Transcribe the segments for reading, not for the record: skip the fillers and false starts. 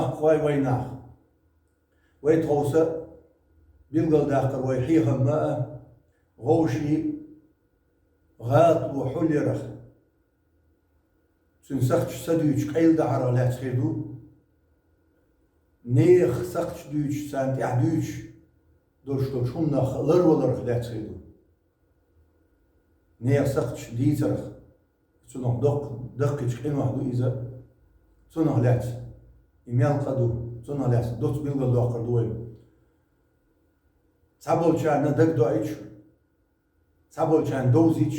خوي ويناخ ويتغوص بيلقل داخل ويحيهم ماء غوشي غاط وحليرخ سنسختش سدوش قيل دعرا لا تخيدو نيخ سختش دوش سانت يعدوش دورش همنا لرولرخ لا تخيدو نيخ سختش ديترخ سنو دقش قين واحدو إذا سنو لات إميال قدو سنو لات دوت بيلقل داخل دوي سابولچان ندق دويش سابولچان دوزيش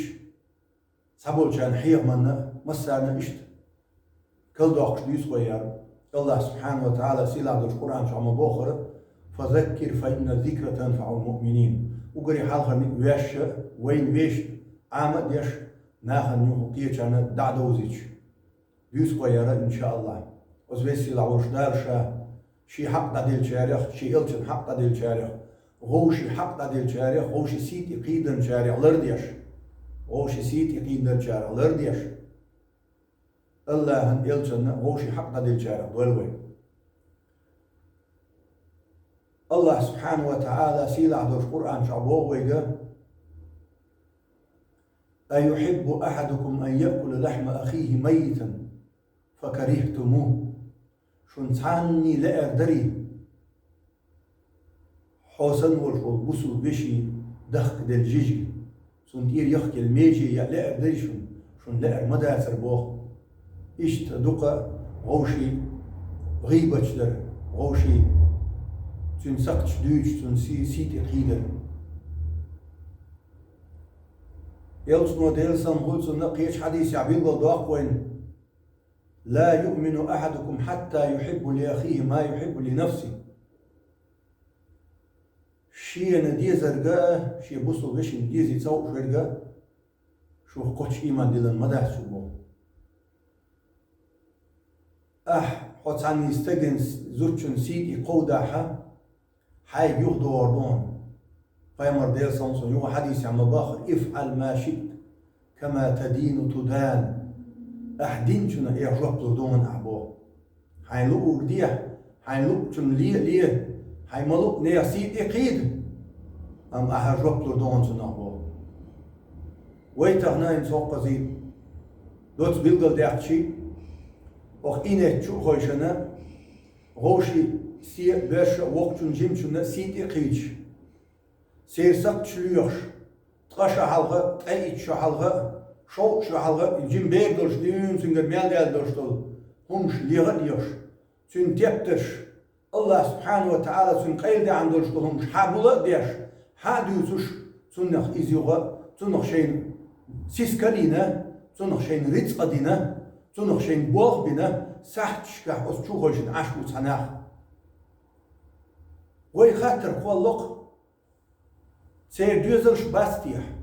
سابولچان حيغ من مسانا إشت كل دوقش ديس ويار الله سبحانه وتعالى سيلا در القرآن شعما بوخر فذكر فإن الذكر تنفع المؤمنين وقري حالها ويش وين ويش عامد يش ناخن يوخو قيچان دع دوزيش ديس ويار إن شاء الله وزويسي لعوش دارشا شي حق داديل شاريخ شي إلچن حق داديل شاريخ غوشي حق داديل شاريخ غوشي سيتي قيدن شاريخ لرديش غوشي سيتي قيدن شاريخ لرديش الله هن إلچن غوشي حق داديل شاريخ دولوي الله سبحانه وتعالى سيلا عدو القرآن شعبوه ويقى أيحب أحدكم أن يأكل لحم أخيه ميتا فكرهتموه شنتعني لأردري حسن والفول بوسو بشي دخك دل جيجي سنتير يخكي الميجي يا لأردري شن لأر مداتر بوه إشت دقا غوشي غيبتش در غوشي تن سقتش دوش تن سيتي قيدر يلسنو ديلسن غوتسن نقيش حديث عبيل والدواق وين لا يؤمن أحدكم حتى يحب لأخيه ما يحب لنفسه شي ندي زرقاء شي بوسو بشي ندي زي تصوق شرقاء شو قوتش إيمان ديلن مدح سبو حوتان يستجن زوتشن سيدي قوداحا حي يغدو وردون فيمر ديل سمسون يوغا حديث عم باخر افعل ما شئت كما تدين تدان أحدينشنا إيه رب دون أبوه حين لو أرديه حين لو تن ليه حين ملو نياسيد إقيد أم أحد رب دون سنابوه ويتغنا إنسوق زيد دوت بيلقل ديحشي وخ إنه تشو خوشنا غوشي سي باش وقتن جيمشنا سيد إقيدش سيرسق تشليوش تقاشا حلقة تأيتش حلقة شو حلقة جيم بيردوش ديون سنجر ميال ديالدوش دول همش ليغليوش سن تيبتش الله سبحانه وتعالى سن قيل دي عندوش دول همش حابولا ديش حاديوسوش سنخ إزيوغا سنخ شين سيسكالينا سنخ شين ريتسقا دينا سنخ شين بوغ بينا ساحتشكا وستشوغوشن عشبو تساناخ وي خاطر قوالوق سير دوزرش باستيح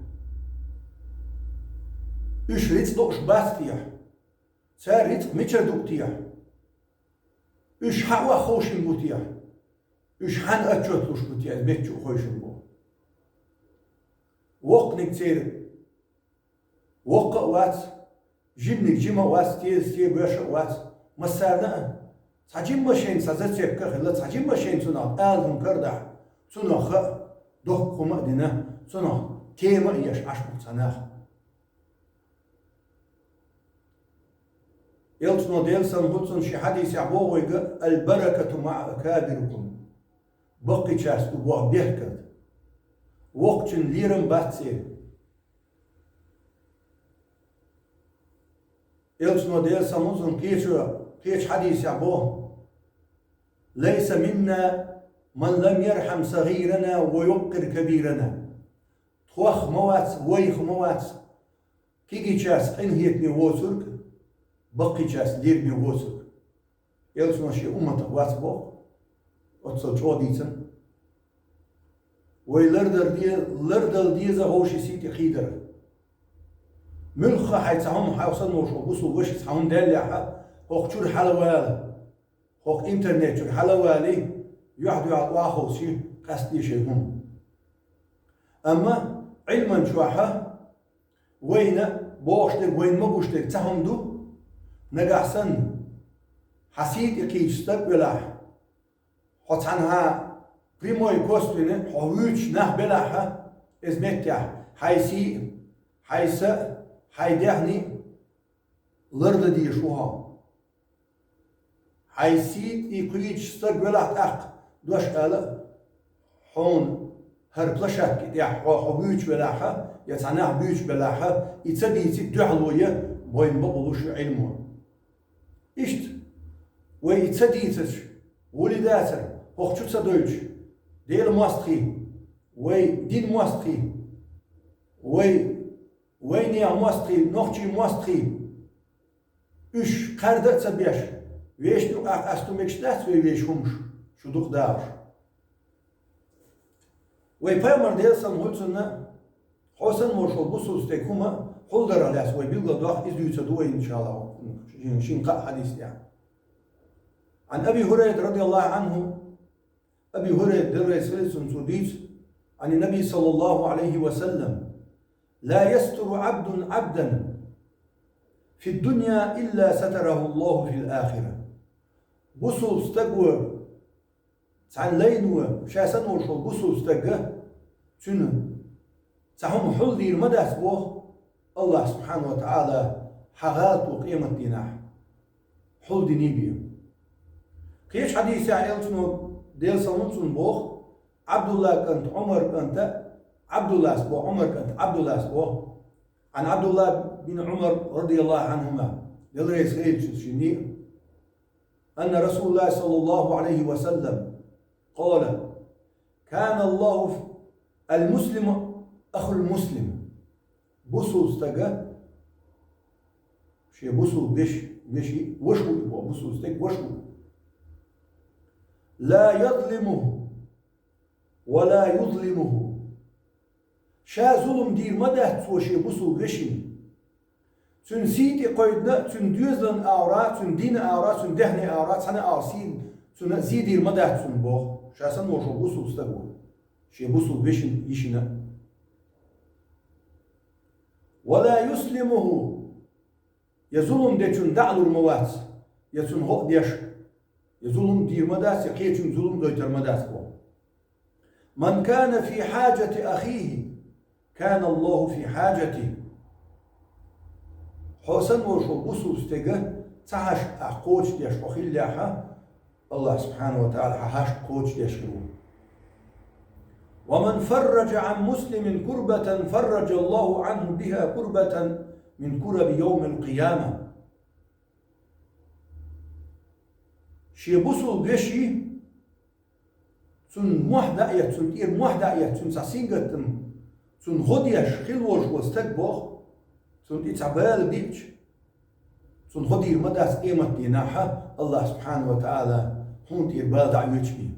üç rit dokş bastiya, ser rit miçer doktiya, üç hava hoşin butiya, üç han açot luş butiya, bekçu hoşin bu. Voknik ser, vokka vat, jimnik jima vat, tiye başa vat, masarna, sacim başen sazet sepka hıla, sacim başen sunal, aldım karda, sunah, dok kuma dina, sunah, tema yaş aşbuk sanah. يلسنو ديلسن هوتسن شي حديث يعبوه ويقول البركة مع أكابركم بقي شاس وبوه بيهكت وقتن ليرن باتسي يلسنو ديلسن هوتسن كيش حديث يعبوه ليس منا من لم يرحم صغيرنا ويوقر كبيرنا تخوخ موات ويخ موات كيجي شاس انهيتني ووسرك بقي جاس لير بيوسك يلسون شيء أمته واسبوع أتصل شوديسن ويلردل دي زهوشي سيتي خيدر ملخا حيتسهم حيوصل نوشو بوسو وش يسحون داليها هوك شور حلوال هوك إنترنت شور حلوالي يحدو يعطواخو شي قصدي شيء هم أما علما شوحة وين بوشتك وين ما بوشتك تسهم دو نجحسن حسيت إقيش تقبلها حتعنها بريموي كوستوين حويتش نه بلاها إزمتها حيسي حيسا حيدهني لرد دي شوها حيسيت إقيش تقبلها تأق دوش ألا حون هر بلشك يا حويتش بلاها يتعناه بيتش بلاها يتصدي دعلوية بوين بقولوش علمه إشت ويتصديتش ولداتر وقتشو تصدوش ديل ماستخي وي دين ماستخي وينيا ماستخي نوخشي ماستخي إش قردة تبيش ويش نو أستو مكشتات ويش همش شو دوق دارش وي بايمر ديل سنهولتنا حسن مرشو بوسوس تكوما حولدر عليس وي بيلغا دوخ إزدو تدوي إن شاء الله شنقاء حديث يعني عن أبي هريرة رضي الله عنه أبي هريرة درس سنسوديس عن النبي صلى الله عليه وسلم لا يستر عبد عبدا في الدنيا إلا ستره الله في الآخرة بوسو استقوى عن لينوى شاسن ورشو بوسو استقى سنة سهم حل دير مدى سبوه الله سبحانه وتعالى حغات وقيمة ديناه حل دي نيبيا كيش حديث عيلتنا ديل سنونسون بوخ عبد الله كنت عمر كنت عبد الله سبو عمر كنت عبد الله سبو عن عبد الله بن عمر رضي الله عنهما ديل رئيس غير شني أن رسول الله صلى الله عليه وسلم قال كان الله المسلم أخو المسلم بوسو استقى شي بوسو بشي وشو بوسو استق وشو لا يظلمه ولا يظلمه شا ظلم دير مدى توشي بوسو بشين تن سيتي قيدنا تن ديوزلن آورات تن دين آورات تن دهن آورات سنة آرسين تن زي دير مدى تن بوخ شا سن وشو بوسو استقو شي بوسو بشين يشينا ولا يسلمه يظلم دي تن دعلو الموات يتن هق ديش يظلم دير مداس يقيتون ظلم دويتر مداس بو من كان في حاجة أخيه كان الله في حاجته حسن وشو بوسو استقى تحش أحقوش ديش وخيل لها الله سبحانه وتعالى حاش قوش ديش ومن فرج عن مسلم كربة فرج الله عنه بها كربة من كرب يوم القيامة شي بوسو بيشي سن محدأية سن إير محدأية سن ساسينغتن سن هديش خلوش وستكبوخ سن إتعبال بيش سن هدير مداس قيمة ديناحة الله سبحانه وتعالى هون تير بالدع يجبي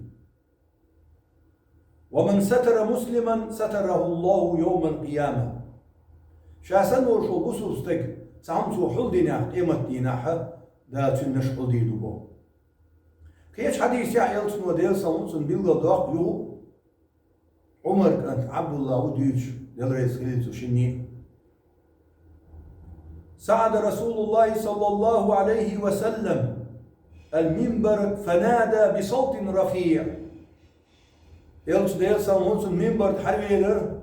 ومن ستر مسلما ستره الله يوم القيامة شاسن ورشو بوسو ستك سامسو حل ديناح قيمة ديناحة دا تنش حل ديدو بو كيش حديث يعيلتن وديل سنونسن بيلغا داق يو عمر كانت عبد الله وديش ديل رئيس خليل شني سعد رسول الله صلى الله عليه وسلم المنبر فنادى بصوت رفيع يلتش ديل سنونسن منبر حرير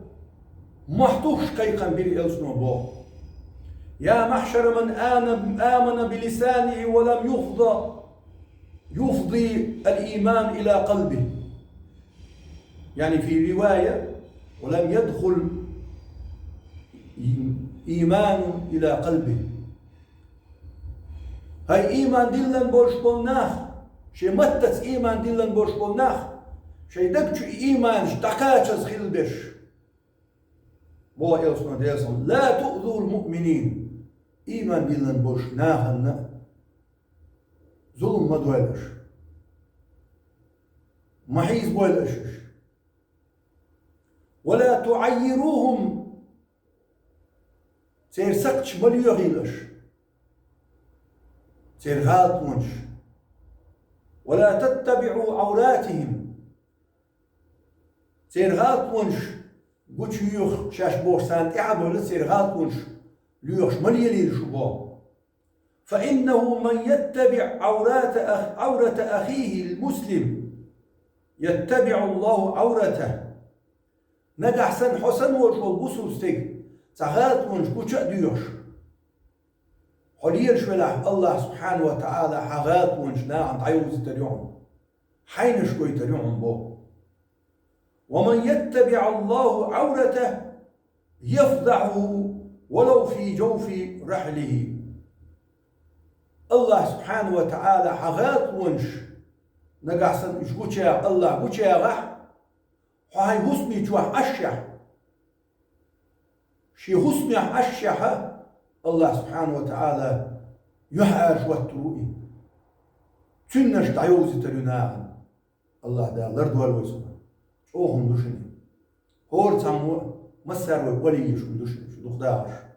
محتوش قيقا بير يلتن بو يا محشر من آمن بلسانه ولم يفضي الإيمان إلى قلبه يعني في رواية ولم يدخل إيمان إلى قلبه هاي إيمان دلن بوش بولناخ شي متت إيمان دلن بوش بولناخ شي دكتش إيمان اشتقاتش خلبش بو إلسنا ديسون لا تؤذوا المؤمنين إيمان دلن بوش ناهن ظلم ما دوالش محيز بوالشش ولا تعيروهم سير سقش مليو غيلش سير غالط منش ولا تتبعوا عوراتهم سير غالط منش قوش يوخ شاش بوش سانت إعبه لسير غالط منش ليوخش مليو ليرشو بو فإنه من يتبع عورة أخيه المسلم يتبع الله عورته. نجح سن حسن وشو بوسوستيك تغات ونش بوشا ديوش حليل شولا الله سبحانه وتعالى حغات ونش ناعم عيوز تريعهم حينش كوي تريعهم بو. ومن يتبع الله عورته يفضحه ولو في جوف رحله. الله سبحانه وتعالى حغات ونش نجح سن إش بوشا الله بوشا غح هاي حسني جوا أشياء شي حسني أشياء الله سبحانه وتعالى يحاج وتروي تنش دعوز ترينا الله دا لرد والوزن أوهم دوشني هور تامو مسر ولي شو دوشني شو دخداش